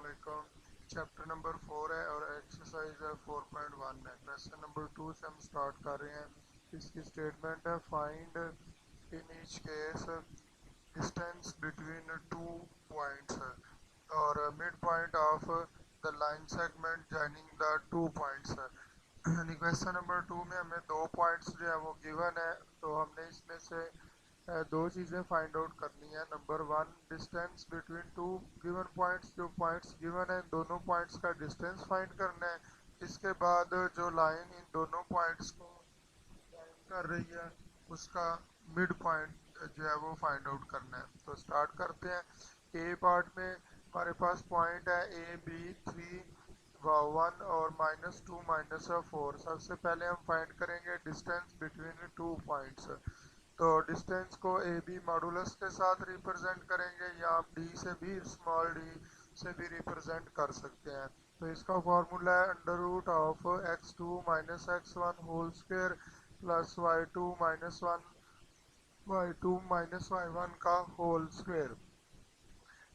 अस्सलामुअलैकुम। Chapter number 4 है और एक्सरसाइज है 4.1 है। क्वेश्चन नंबर 2 से हम स्टार्ट कर रहे हैं। इसकी स्टेटमेंट है find in each case distance between two points और mid point of the line segment joining the two points. यानी क्वेश्चन नंबर 2 में हमें दो पॉइंट्स जो है वो गिवन है, तो हमने इसमें से दो चीज़ें फाइंड आउट करनी है। Number 1 distance between to given points, जो पॉइंट्स गिवन है दोनों पॉइंट्स का डिस्टेंस फाइंड करना है। इसके बाद जो लाइन इन दोनों पॉइंट्स को ज्वाइन कर रही है उसका मिड पॉइंट जो है वो फाइंड आउट करना है। तो स्टार्ट करते हैं। ए पार्ट में हमारे पास पॉइंट है A B 3 1 और -2 -4। सबसे पहले हम फाइंड करेंगे डिस्टेंस बिटवीन टू पॉइंट्स। तो डिस्टेंस को ए बी मॉडुलस के साथ रिप्रेजेंट करेंगे या आप डी से भी, स्मॉल डी से भी रिप्रेजेंट कर सकते हैं। तो इसका फॉर्मूला है under root of x2 - x1 whole square plus y2 - 1 y2 - y1 का होल स्क्वायर।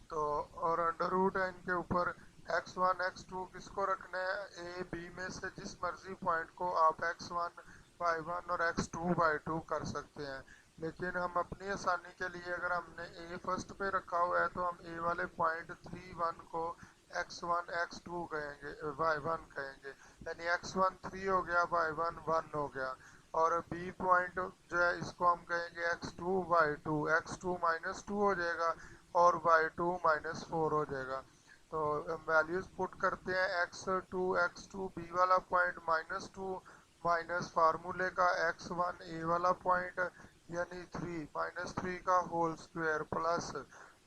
तो और अंडर रूट है इनके ऊपर x1 x2 किसको रखना है, ए बी में से जिस मर्जी पॉइंट को आप x1 y1 और x2 y2 कर सकते हैं। लेकिन हम अपनी आसानी के लिए अगर हमने ए फर्स्ट पे रखा हुआ है तो हम ए वाले पॉइंट 3 1 को x1 x2 कहेंगे, y1 कहेंगे। यानी x1 3 हो गया, y1 1 हो गया। और बी पॉइंट जो है इसको हम कहेंगे x2 y2, x2 -2 हो जाएगा और y2 -4 हो जाएगा। तो वैल्यूज पुट करते हैं x2 बी वाला पॉइंट -2 माइनस फार्मूले का x1 ए वाला पॉइंट यानी 3 का whole square plus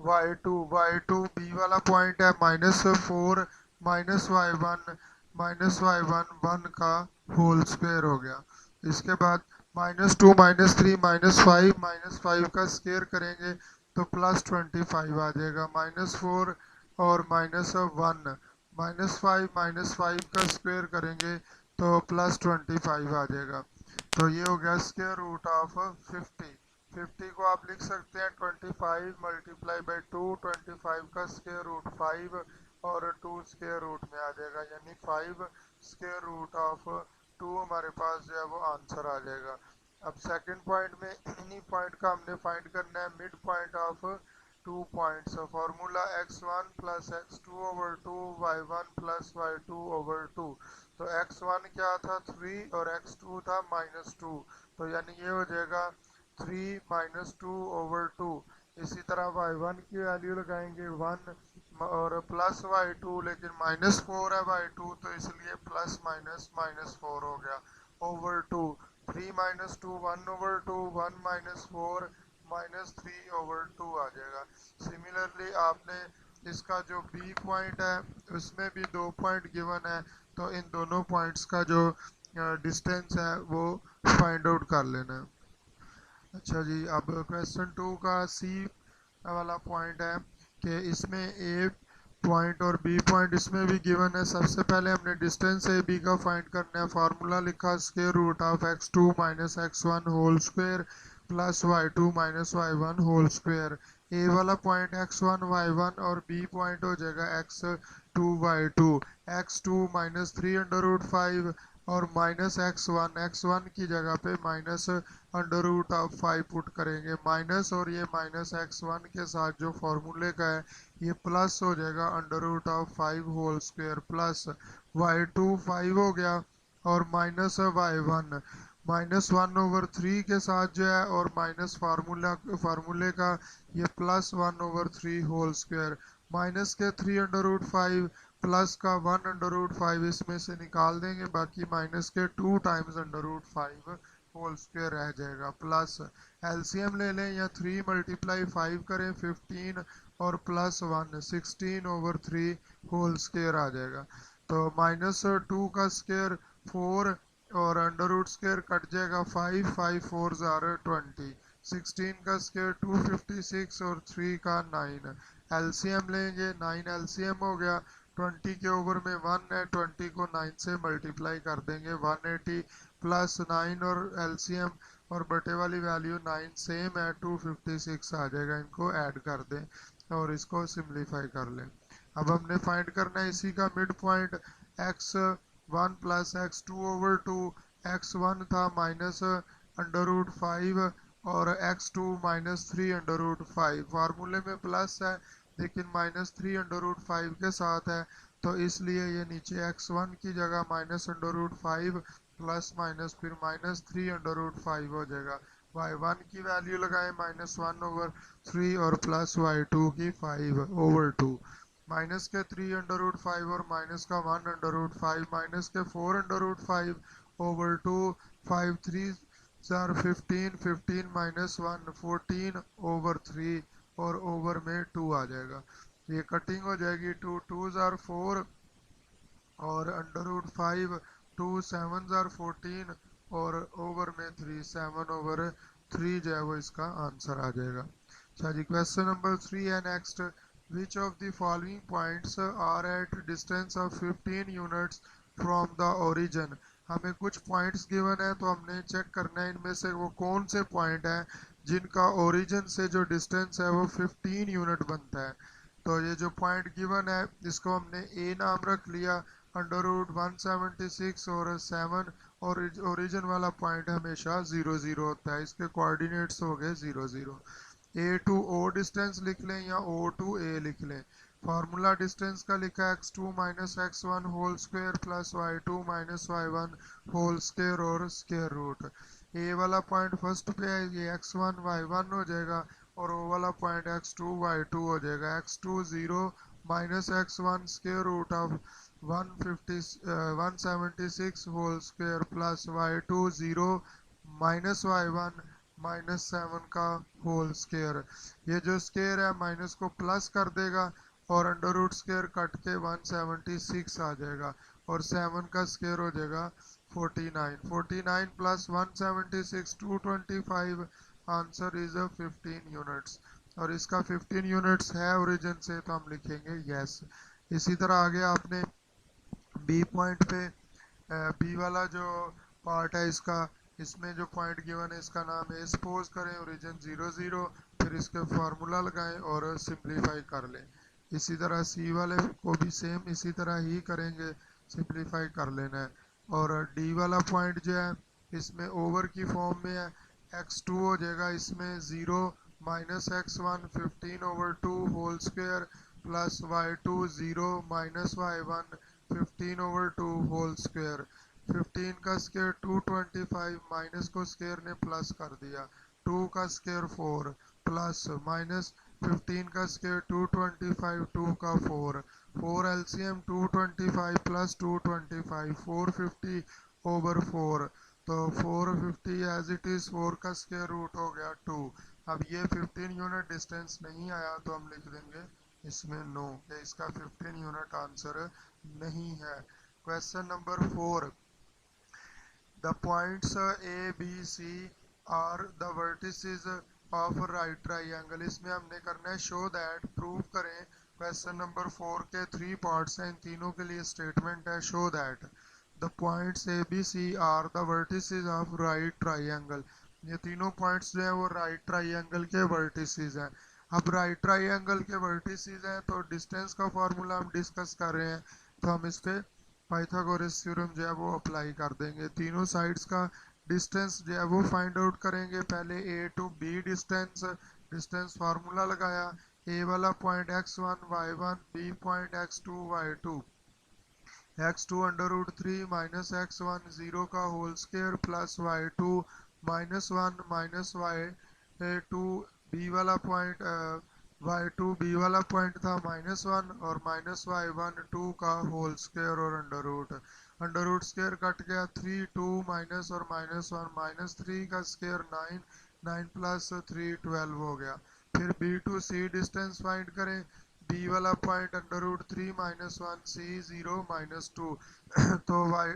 y2 B वाला पॉइंट है -4 -y1 1 का होल स्क्वायर हो गया। इसके बाद -2 -3 -5 का स्क्वायर करेंगे तो +25 आ जाएगा। -4 और -1 -5 का स्क्वायर करेंगे तो +25 आ जाएगा। तो ये हो गया स्क्वायर रूट ऑफ 50 को आप लिख सकते हैं 25 मल्टीप्लाई बाई 2, 25 का स्क्वायर रूट 5 और 2 स्क्वायर रूट में आ जाएगा, यानी 5 स्क्वायर रूट ऑफ 2 हमारे पास जो है वो आंसर आ जाएगा। अब सेकंड पॉइंट में इन्हीं पॉइंट का हमने फाइंड करना है mid point of two points. Formula x1 plus x2 over 2 y1 plus y2 over 2। तो x1 क्या था 3 और x2 था -2, तो यानी ये हो जाएगा 3 -2 ओवर 2। इसी तरह y1 की वैल्यू लगाएंगे 1 और प्लस y2, लेकिन -4 है y2 तो इसलिए प्लस माइनस -4 हो गया ओवर 2। 3 -2 1 ओवर 2, 1 -4 -3 ओवर 2 आ जाएगा। सिमिलरली आपने इसका जो बी पॉइंट है उसमें भी दो पॉइंट गिवन है, तो इन दोनों पॉइंट्स का जो डिस्टेंस है वो फाइंड आउट कर लेना है। अच्छा जी, अब क्वेश्चन 2 का सी वाला पॉइंट है कि इसमें ए पॉइंट और बी पॉइंट इसमें भी गिवन है। सबसे पहले हमने डिस्टेंस ए बी का फाइंड करना है। फार्मूला लिखा square root of x2 - x1 whole square plus y2 - y1 whole square. A वाला पॉइंट x1 y1 और बी पॉइंट हो जाएगा x2 y2। x2 -3 under root 5 और -x1 की जगह पे minus under root of 5 put करेंगे। माइनस और ये माइनस x1 के साथ जो फॉर्मूले का है ये प्लस हो जाएगा under root of 5 whole square plus y2 5 हो गया और माइनस y1 -1 ओवर 3 के साथ जो है और माइनस फार्मूले का ये +1/3 होल स्क्वायर। माइनस के 3 अंडर रूट 5 प्लस का 1 अंडर रूट 5 इसमें से निकाल देंगे, बाकी माइनस के 2 times under root 5 whole square रह जाएगा। प्लस एलसीएम ले लें या 3 मल्टीप्लाई 5 करें 15 और +1 16/3 होल स्क्वायर आ जाएगा। तो -2 का स्क्वायर 4 और अंडर रूट स्क्वायर कट जाएगा 5 5 4 20। 16 का स्क्वायर 256 और 3 का 9। एलसीएम लेंगे 9 एलसीएम हो गया। 20 के ओवर में 1 है, 20 को 9 से मल्टीप्लाई कर देंगे 180 प्लस 9 और एलसीएम और बटे वाली वैल्यू 9 सेम है 256 आ जाएगा। इनको ऐड कर दें और इसको सिंप्लीफाई कर लें। अब हमने फाइंड करना है इसी का mid point x1 plus x2/2। x1 था माइनस √5 और x2 -3 √5। फार्मूले में प्लस है लेकिन -3 √5 के साथ है, तो इसलिए ये नीचे x1 की जगह -√5 प्लस माइनस फिर -3 √5 हो जाएगा। y1 की वैल्यू लगाएं -1/3 और प्लस y2 की 5/2। माइनस के 3 √5 और माइनस का 1 √5 माइनस के 4 √5/2। 5 3 सर 15, 15 -1 14/3 और ओवर में 2 आ जाएगा। ये कटिंग हो जाएगी। 2 2 4 और √5 2 7 14 और ओवर में 3 7/3 जो है वो इसका आंसर आ जाएगा। अच्छा जी, क्वेश्चन नंबर 3 है next. Which of the following points are at distance of 15 units from the origin. हमें कुछ पॉइंट्स गिवन है तो हमने चेक करना है इनमें से वो कौन से पॉइंट हैं जिनका ओरिजिन से जो डिस्टेंस है वो 15 यूनिट बनता है। तो ये जो पॉइंट गिवन है इसको हमने ए नाम रख लिया। √176 और 7 और ओरिजिन वाला पॉइंट हमेशा 0 0 होता है, इसके कोऑर्डिनेट्स हो गए 0 0। ए टू ओ डिस्टेंस लिख लें या ओ टू ए लिख लें। फार्मूला डिस्टेंस का लिखा है x2 -x1 whole square plus y2 -y1 whole square और स्क्वायर रूट। ए वाला पॉइंट फर्स्ट पे है, ये x1 y1 हो जाएगा और ओ वाला पॉइंट x2 y2 हो जाएगा। x2 0 -x1 square root of 176 whole square plus y2 0 -y1 -7 का होल स्क्वायर। ये जो स्क्वायर है माइनस को प्लस कर देगा और अंडर रूट स्क्वायर कट के 176 आ जाएगा और 7 का स्क्वायर हो जाएगा 49। 49 प्लस 176 225। आंसर इज 15 यूनिट्स और इसका 15 यूनिट्स है ओरिजिन से तो हम लिखेंगे यस। इसी तरह आगे आपने बी पॉइंट पे बी वाला जो पार्ट है इसका, इसमें जो पॉइंट गिवन है इसका नाम है। सपोज करें ओरिजिन 0 0, फिर इसके फार्मूला लगाएं और सिंप्लीफाई कर लें। इसी तरह सी वाले को भी सेम इसी तरह ही करेंगे, सिंप्लीफाई कर लेना है। और डी वाला पॉइंट जो है इसमें ओवर की फॉर्म में है, x2 हो जाएगा इसमें 0 -x1 15/2 whole square plus y2 0 -y1 15/2 whole square. 15 का स्क्वायर 225 माइनस को स्क्वायर ने प्लस कर दिया 2 का स्क्वायर 4 प्लस माइनस 15 का स्क्वायर 225 2 का 4 4 एलसीएम 225 प्लस 225 450/4। तो 450 एज इट इज 4 का स्क्वायर रूट हो गया 2। अब ये 15 यूनिट डिस्टेंस नहीं आया तो हम लिख देंगे इसमें नो, कि इसका 15 यूनिट आंसर नहीं है। Question number 4। The points A B C are the vertices of right triangle. इसमें हमने करना है शो दैट, प्रूव करें। क्वेश्चन नंबर 4 के 3 पार्ट्स हैं, इन तीनों के लिए स्टेटमेंट है show that the points A B C are the vertices of right triangle. ये तीनों पॉइंट्स जो हैं वो राइट ट्राइंगल के वर्टिसेस हैं। अब राइट ट्राइंगल के वर्टिसेस हैं तो डिस्टेंस का फार्मूला हम डिस्कस कर रहे हैं, तो हम इस पे पाइथागोरस थ्योरम जो है वो अप्लाई कर देंगे। तीनों साइड्स का डिस्टेंस जो है वो फाइंड आउट करेंगे। पहले A to B distance, distance formula लगाया। ए वाला point x1 y1, B point x2 y2। x2 √3 minus x1 0 का whole square plus y2 -1 minus y2। B वाला पॉइंट y2 बी वाला पॉइंट था -1 और माइनस y1 2 का होल स्क्वायर और under root square cut गया 3 2 माइनस और -1 -3 का स्क्वायर 9 9 प्लस 3 12 हो गया। फिर B to C distance find करें। बी वाला पॉइंट √3 -1 सी 0 -2 तो y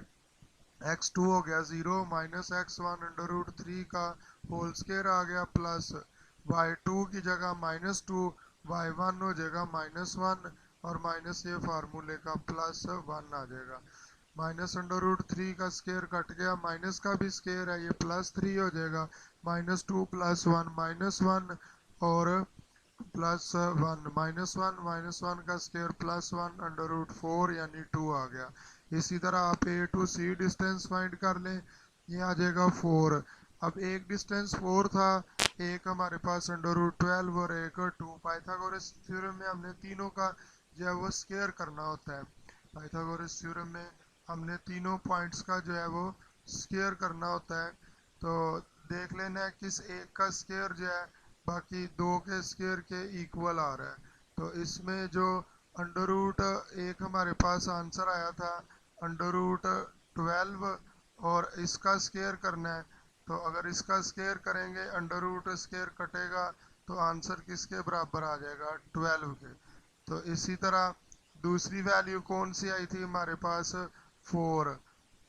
x2 हो गया 0 -x1 √3 का होल स्क्वायर आ गया प्लस y2 की जगह -2 y1 हो जाएगा -1 और माइनस ये फार्मूले का +1 आ जाएगा। -√3 का स्क्वायर कट गया, माइनस का भी स्क्वायर है ये +3 हो जाएगा। -2 + 1 -1 और प्लस वन, माइनस वन का square plus one under root four यानी टू आ गया। इसी तरह आप A to C distance find कर लें, ये आ जाएगा फोर। अब एक डिस्टेंस फोर था, एक हमारे पास अंडर रूट ट्वेल्व और एक टू। पाइथागोरस थ्योरम में हमने तीनों का जो है वो स्क्वायर करना होता है। पाइथागोरस थ्योरम में हमने तीनों पॉइंट्स का जो है वो स्क्वायर करना होता है। तो देख लेना है किस एक का स्क्वायर जो है बाकी दो के स्क्वायर के इक्वल आ रहा है। तो इसमें जो अंडर रूट एक हमारे पास आंसर आया था अंडर रूट ट्वेल्व, और इसका स्क्वायर करना है। तो अगर इसका स्क्वायर करेंगे अंडर रूट स्क्वायर कटेगा तो आंसर किसके बराबर आ जाएगा, ट्वेल्व के। तो इसी तरह दूसरी वैल्यू कौन सी आई थी हमारे पास, फोर।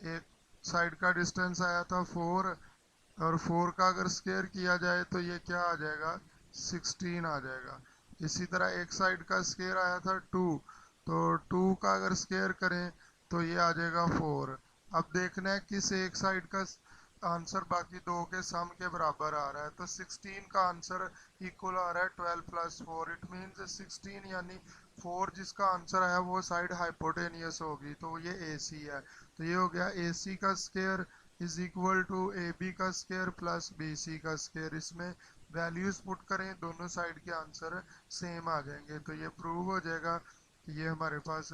एक साइड का डिस्टेंस आया था फोर, और फोर का अगर स्क्वायर किया जाए तो ये क्या आ जाएगा, 16 आ जाएगा। इसी तरह एक साइड का स्क्वायर आया था टू, तो टू का अगर स्क्वायर करें तो ये आ जाएगा फोर। अब देखना है किस एक साइड का आंसर बाकी दो के सम के बराबर आ रहा है। तो 16 का आंसर इक्वल आ रहा है 12 प्लस फोर, इट मीन्स 16 यानी फोर जिसका आंसर आया वो साइड हाइपोटेनियस होगी, तो ये ए सी है। तो ये हो गया ए सी का square is equal to A B का स्क्वायर प्लस बी सी का स्क्वायर। इसमें वैल्यूज पुट करें दोनों साइड के आंसर सेम आ जाएंगे, तो ये प्रूव हो जाएगा कि ये हमारे पास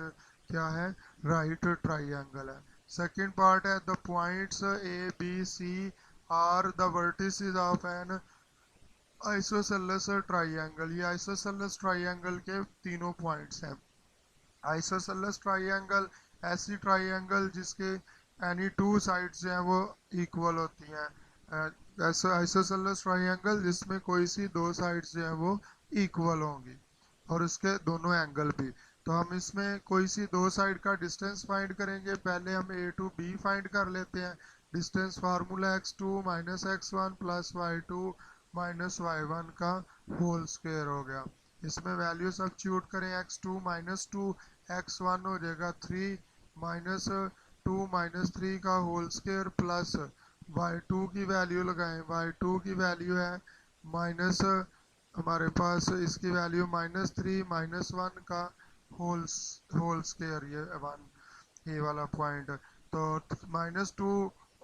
क्या है, राइट ट्राइंगल है। सेकंड पार्ट है the points A B C are the vertices of an isosceles triangle. ये आइसोसेलेस ट्राइंगल के तीनों पॉइंट्स हैं। आइसोसेलेस ट्राइंगल ऐसी ट्राइंगल जिसके एनी टू साइड्स जो हैं वो इक्वल होती हैं। ऐसा आइसोसेलेस ट्राइंगल जिसमें कोई सी दो साइड्स जो हैं वो इक्वल होंगी और उसके दोनों एंगल भी। तो हम इसमें कोई सी दो साइड का डिस्टेंस फाइंड करेंगे। पहले हम ए टू बी फाइंड कर लेते हैं। Distance formula X two minus x one plus Y two minus Y one का होल स्क्वायर हो गया। इसमें वैल्यू सब्स्टिट्यूट करें, X two minus two X one हो जाएगा three, minus two minus three का whole square plus Y two की value लगाएं। वाई टू की वैल्यू है माइनस, हमारे पास इसकी value minus three minus one का होल होल स्क्वायर, ये वन ये वाला पॉइंट। तो माइनस टू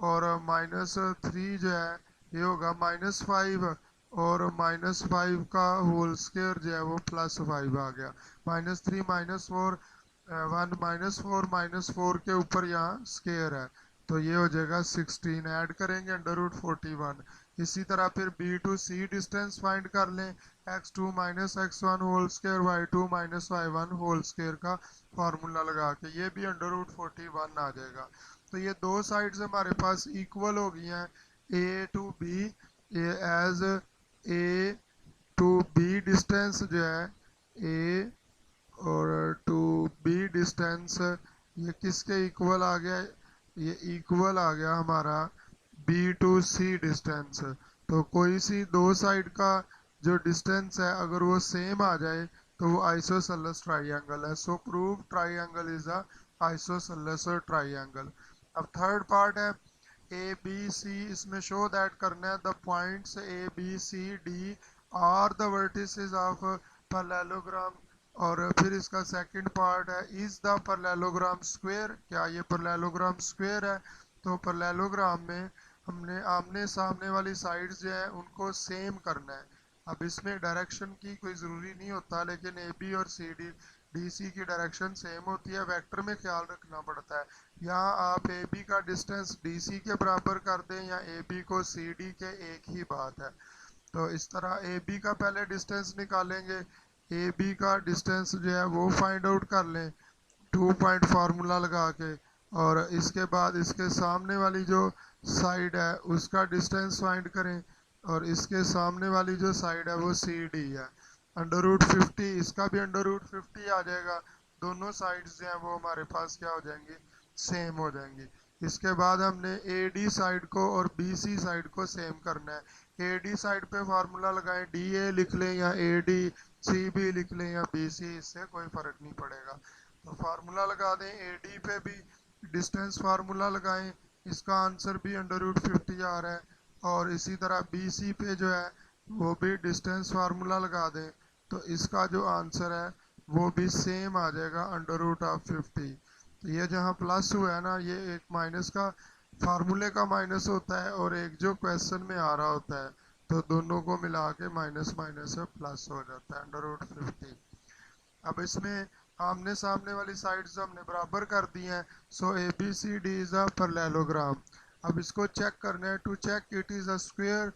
और माइनस थ्री जो है ये होगा माइनस फाइव, और माइनस फाइव का होल स्क्वायर जो है वो प्लस फाइव आ गया। Minus three minus four, one minus four के ऊपर यहाँ स्क्वायर है, तो ये हो जाएगा 16, ऐड करेंगे अंडर रूट 41। इसी तरह फिर B to C distance find कर लें, x two minus x one whole square y two minus Y one whole square का फार्मूला लगा के ये भी अंडर रूट 41 आ जाएगा। तो ये दो साइड्स हमारे पास इक्वल हो गई हैं A to B. As A to B distance जो है ए और टू बी डिस्टेंस ये किसके इक्वल आ गया, ये इक्वल आ गया हमारा बी टू सी डिस्टेंस। तो कोई सी दो साइड का जो डिस्टेंस है अगर वो सेम आ जाए तो वो आइसोसेलेस ट्राइंगल है। So prove triangle is a isosceles triangle. अब थर्ड पार्ट है ए बी सी। इसमें शो दैट करना है the points A B C D are the vertices of parallelogram. और फिर इसका सेकंड पार्ट है इज द पैरेललोग्राम स्क्वायर, क्या ये पैरेललोग्राम स्क्वायर है। तो पैरेललोग्राम में हमने आमने सामने वाली साइड्स जो है उनको सेम करना है। अब इसमें डायरेक्शन की कोई ज़रूरी नहीं होता, लेकिन ए बी और सी डी डी सी की डायरेक्शन सेम होती है, वेक्टर में ख्याल रखना पड़ता है। यहाँ आप ए बी का डिस्टेंस डी सी के बराबर कर दें या ए बी को सी डी के, एक ही बात है। तो इस तरह ए बी का पहले डिस्टेंस निकालेंगे, ए बी का डिस्टेंस जो है वो फाइंड आउट कर लें टू पॉइंट फार्मूला लगा के, और इसके बाद इसके सामने वाली जो साइड है उसका डिस्टेंस फाइंड करें, और इसके सामने वाली जो साइड है वो सी डी है। अंडर रूट 50, इसका भी अंडर रूट 50 आ जाएगा। दोनों साइड्स जो हैं वो हमारे पास क्या हो जाएंगी, सेम हो जाएंगी। इसके बाद हमने ए डी साइड को और बी सी साइड को सेम करना है। ए डी साइड पे फार्मूला लगाएं, डी ए लिख लें या ए डी सी बी लिख लें या बी सी, इससे कोई फ़र्क नहीं पड़ेगा। तो फार्मूला लगा दें, ए डी पे भी डिस्टेंस फार्मूला लगाएं, इसका आंसर भी अंडर रूट 50 आ रहा है। और इसी तरह बी सी पे जो है वो भी डिस्टेंस फार्मूला लगा दें, तो इसका जो आंसर है वो भी सेम आ जाएगा अंडर रूट ऑफ 50। तो ये जहाँ प्लस हुआ है ना, ये एक माइनस का फार्मूले का माइनस होता है और एक जो क्वेश्चन में आ रहा होता है, तो दोनों को मिला के माइनस माइनस प्लस हो जाता है अंडर रूट 50। अब इसमें आमने सामने वाली साइड्स हमने बराबर कर दी हैं, so A B C D is a parallelogram. अब इसको चेक करना है, to check it is a square.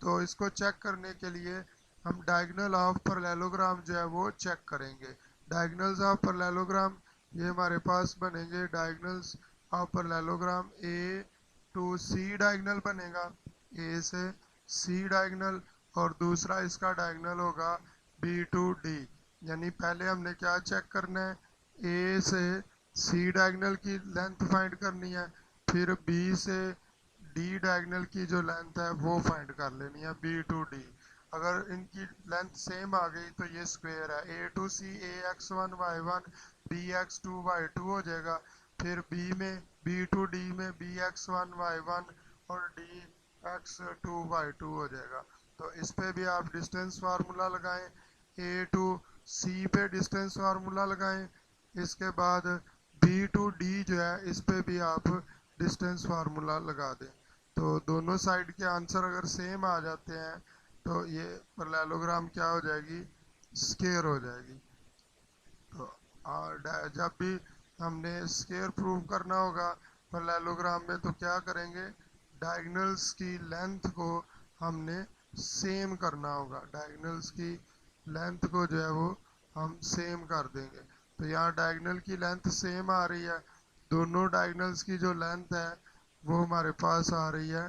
तो इसको चेक करने के लिए हम डायगोनल ऑफ पैरेललोग्राम जो है वो चेक करेंगे। डायगोनल्स ऑफ पैरेललोग्राम ये हमारे पास बनेंगे, diagonals of parallelogram A to C diagonal बनेगा, ए से सी डायगोनल, और दूसरा इसका डायगोनल होगा बी टू डी। यानी पहले हमने क्या चेक करना है, ए से सी डायगोनल की लेंथ फाइंड करनी है, फिर बी से डी डायगोनल की जो लेंथ है वो फाइंड कर लेनी है, बी टू डी। अगर इनकी लेंथ सेम आ गई तो ये स्क्वायर है, A to C A X one Y one B X two Y two हो जाएगा। फिर बी में बी टू डी में B X one Y one और D X two Y two हो जाएगा। तो इस पे भी आप डिस्टेंस फार्मूला लगाएं, ए टू सी पे डिस्टेंस फार्मूला लगाएं, इसके बाद बी टू डी जो है इस पे भी आप डिस्टेंस फार्मूला लगा दें। तो दोनों साइड के आंसर अगर सेम आ जाते हैं तो ये पैरेललोग्राम क्या हो जाएगी, स्क्वायर हो जाएगी। तो जब भी हमने स्क्वायर प्रूव करना होगा पैरेललोग्राम में तो क्या करेंगे, डायगोनल्स की लेंथ को हमने सेम करना होगा, डायगोनल्स की लेंथ को जो है वो हम सेम कर देंगे। तो यहाँ डायगोनल की लेंथ सेम आ रही है, दोनों डायगोनल्स की जो लेंथ है वो हमारे पास आ रही है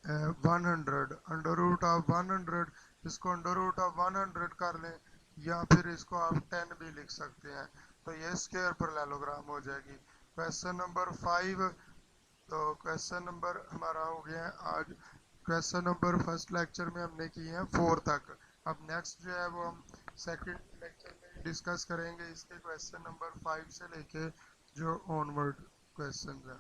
100, अंडर रूट ऑफ 100। इसको अंडर रूट ऑफ 100 कर लें, या फिर इसको आप 10 भी लिख सकते हैं, तो ये स्क्वायर पैरेललोग्राम हो जाएगी। Question number 5। तो क्वेश्चन नंबर हमारा हो गया है आज, क्वेश्चन नंबर फर्स्ट लेक्चर में हमने किए हैं 4 तक। अब नेक्स्ट जो है वो हम सेकंड लेक्चर में डिस्कस करेंगे इसके क्वेश्चन नंबर 5 से लेके जो ऑनवर्ड क्वेश्चन है।